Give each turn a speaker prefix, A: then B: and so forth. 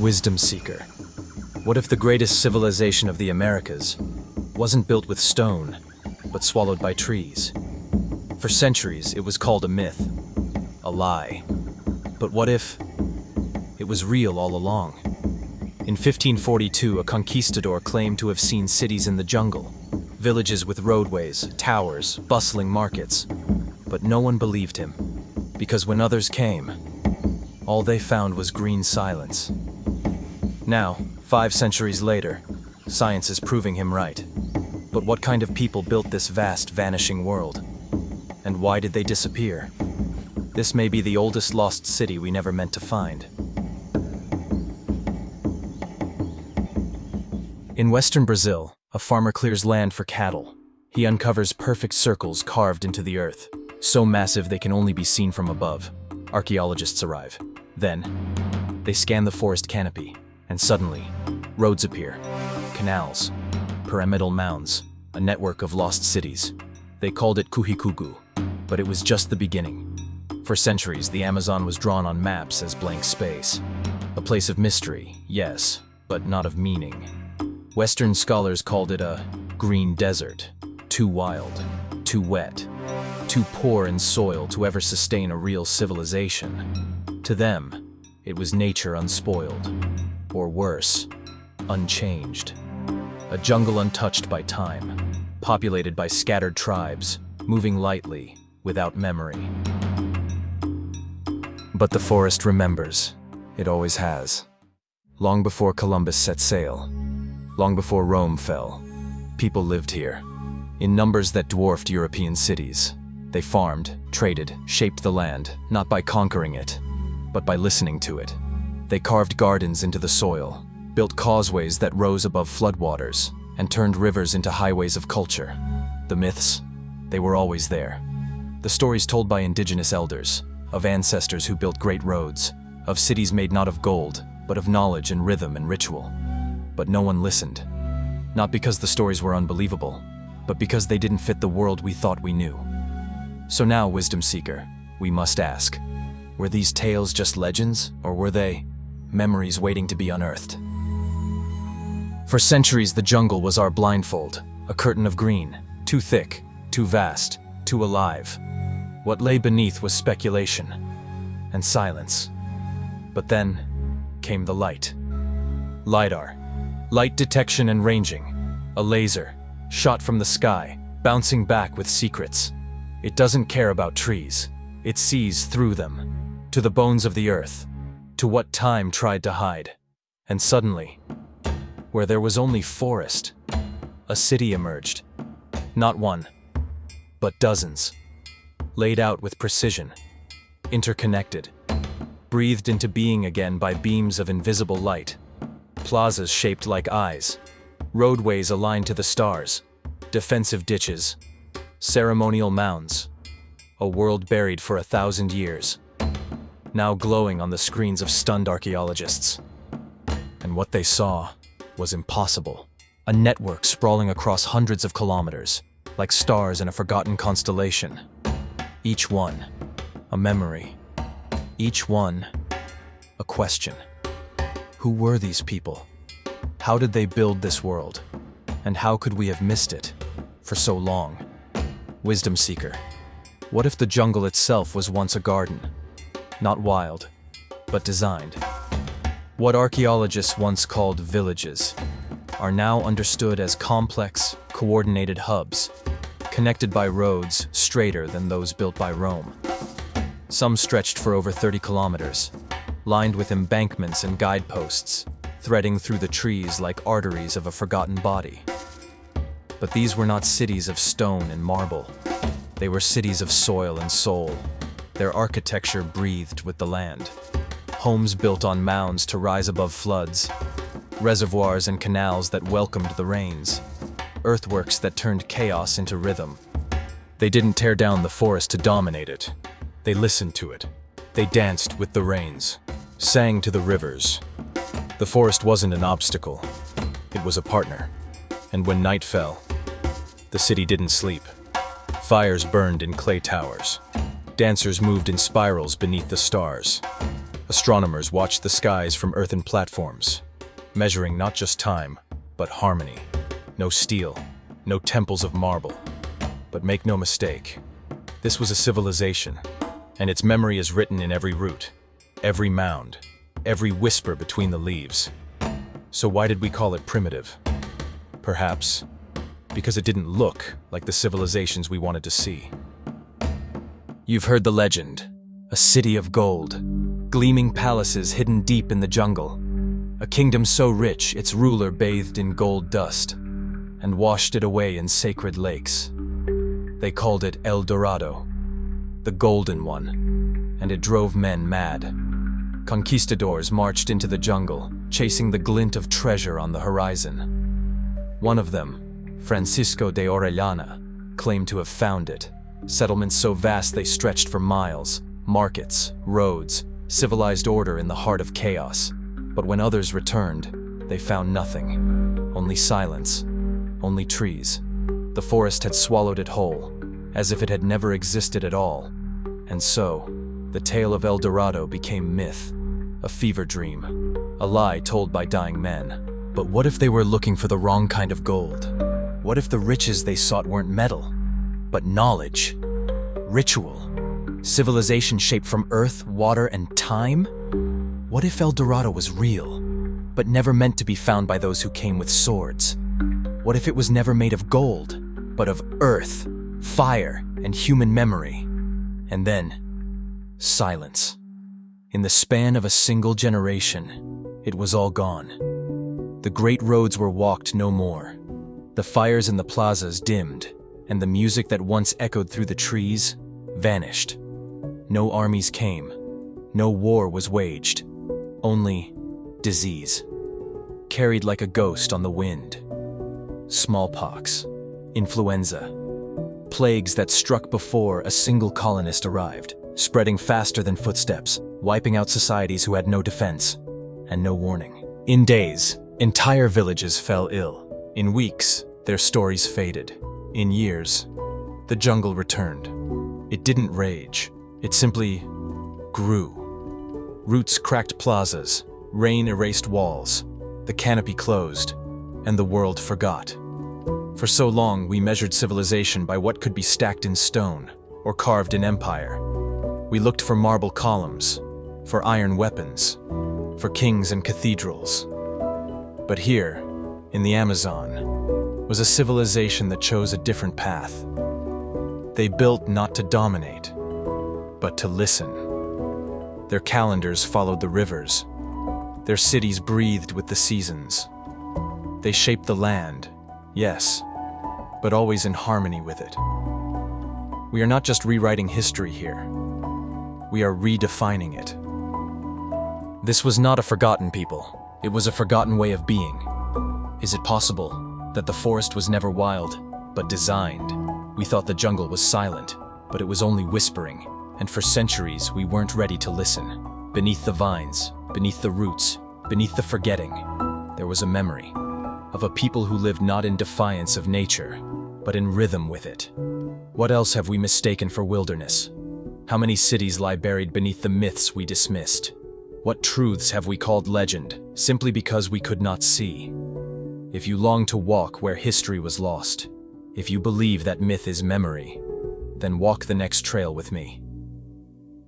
A: Wisdom seeker. What if the greatest civilization of the Americas wasn't built with stone, but swallowed by trees? For centuries, it was called a myth, a lie. But what if it was real all along? In 1542, a conquistador claimed to have seen cities in the jungle, villages with roadways, towers, bustling markets. But no one believed him, because when others came, all they found was green silence. Now, 5 centuries later, science is proving him right. But what kind of people built this vast, vanishing world? And why did they disappear? This may be the oldest lost city we never meant to find. In western Brazil, a farmer clears land for cattle. He uncovers perfect circles carved into the earth, so massive they can only be seen from above. Archaeologists arrive. Then, they scan the forest canopy, and suddenly, roads appear, canals, pyramidal mounds, a network of lost cities. They called it Kuhikugu, but it was just the beginning. For centuries, the Amazon was drawn on maps as blank space. A place of mystery, yes, but not of meaning. Western scholars called it a green desert, too wild, too wet, too poor in soil to ever sustain a real civilization. To them, it was nature unspoiled, or worse, unchanged. A jungle untouched by time, populated by scattered tribes, moving lightly, without memory. But the forest remembers. It always has. Long before Columbus set sail, long before Rome fell, people lived here, in numbers that dwarfed European cities. They farmed, traded, shaped the land, not by conquering it, but by listening to it. They carved gardens into the soil, built causeways that rose above floodwaters, and turned rivers into highways of culture. The myths, they were always there. The stories told by indigenous elders, of ancestors who built great roads, of cities made not of gold, but of knowledge and rhythm and ritual. But no one listened. Not because the stories were unbelievable, but because they didn't fit the world we thought we knew. So now, wisdom seeker, we must ask, were these tales just legends, or were they memories waiting to be unearthed? For centuries, the jungle was our blindfold, a curtain of green, too thick, too vast, too alive. What lay beneath was speculation and silence. But then came the light. LIDAR, light detection and ranging, a laser, shot from the sky, bouncing back with secrets. It doesn't care about trees. It sees through them, to the bones of the earth, to what time tried to hide. And suddenly, where there was only forest, a city emerged. Not one, but dozens, laid out with precision, interconnected, breathed into being again by beams of invisible light. Plazas shaped like eyes, roadways aligned to the stars, defensive ditches, ceremonial mounds, a world buried for 1,000 years, now glowing on the screens of stunned archaeologists. And what they saw was impossible. A network sprawling across hundreds of kilometers, like stars in a forgotten constellation. Each one, a memory. Each one, a question. Who were these people? How did they build this world? And how could we have missed it for so long? Wisdom seeker, what if the jungle itself was once a garden? Not wild, but designed. What archaeologists once called villages are now understood as complex, coordinated hubs, connected by roads straighter than those built by Rome. Some stretched for over 30 kilometers, lined with embankments and guideposts, threading through the trees like arteries of a forgotten body. But these were not cities of stone and marble. They were cities of soil and soul. Their architecture breathed with the land. Homes built on mounds to rise above floods, reservoirs and canals that welcomed the rains, earthworks that turned chaos into rhythm. They didn't tear down the forest to dominate it. They listened to it. They danced with the rains, sang to the rivers. The forest wasn't an obstacle. It was a partner. And when night fell, the city didn't sleep. Fires burned in clay towers. Dancers moved in spirals beneath the stars. Astronomers watched the skies from earthen platforms, measuring not just time, but harmony. No steel, no temples of marble. But make no mistake, this was a civilization, and its memory is written in every root, every mound, every whisper between the leaves. So why did we call it primitive? Perhaps because it didn't look like the civilizations we wanted to see. You've heard the legend, a city of gold, gleaming palaces hidden deep in the jungle, a kingdom so rich its ruler bathed in gold dust and washed it away in sacred lakes. They called it El Dorado, the Golden One, and it drove men mad. Conquistadors marched into the jungle, chasing the glint of treasure on the horizon. One of them, Francisco de Orellana, claimed to have found it. Settlements so vast they stretched for miles, markets, roads, civilized order in the heart of chaos. But when others returned, they found nothing. Only silence, only trees. The forest had swallowed it whole, as if it had never existed at all. And so, the tale of El Dorado became myth, a fever dream, a lie told by dying men. But what if they were looking for the wrong kind of gold? What if the riches they sought weren't metal, but knowledge, ritual, civilization shaped from earth, water, and time? What if El Dorado was real, but never meant to be found by those who came with swords? What if it was never made of gold, but of earth, fire, and human memory? And then, silence. In the span of a single generation, it was all gone. The great roads were walked no more. The fires in the plazas dimmed, and the music that once echoed through the trees vanished. No armies came. No war was waged. Only disease, carried like a ghost on the wind. Smallpox, influenza, plagues that struck before a single colonist arrived, spreading faster than footsteps, wiping out societies who had no defense and no warning. In days, entire villages fell ill. In weeks, their stories faded. In years, the jungle returned. It didn't rage. It simply grew. Roots cracked plazas, rain erased walls, the canopy closed, and the world forgot. For so long, we measured civilization by what could be stacked in stone or carved in empire. We looked for marble columns, for iron weapons, for kings and cathedrals. But here, in the Amazon, was a civilization that chose a different path. They built not to dominate, but to listen. Their calendars followed the rivers. Their cities breathed with the seasons. They shaped the land, yes, but always in harmony with it. We are not just rewriting history here. We are redefining it. This was not a forgotten people. It was a forgotten way of being. Is it possible that the forest was never wild, but designed? We thought the jungle was silent, but it was only whispering, and for centuries we weren't ready to listen. Beneath the vines, beneath the roots, beneath the forgetting, there was a memory of a people who lived not in defiance of nature, but in rhythm with it. What else have we mistaken for wilderness? How many cities lie buried beneath the myths we dismissed? What truths have we called legend, simply because we could not see? If you long to walk where history was lost, if you believe that myth is memory, then walk the next trail with me.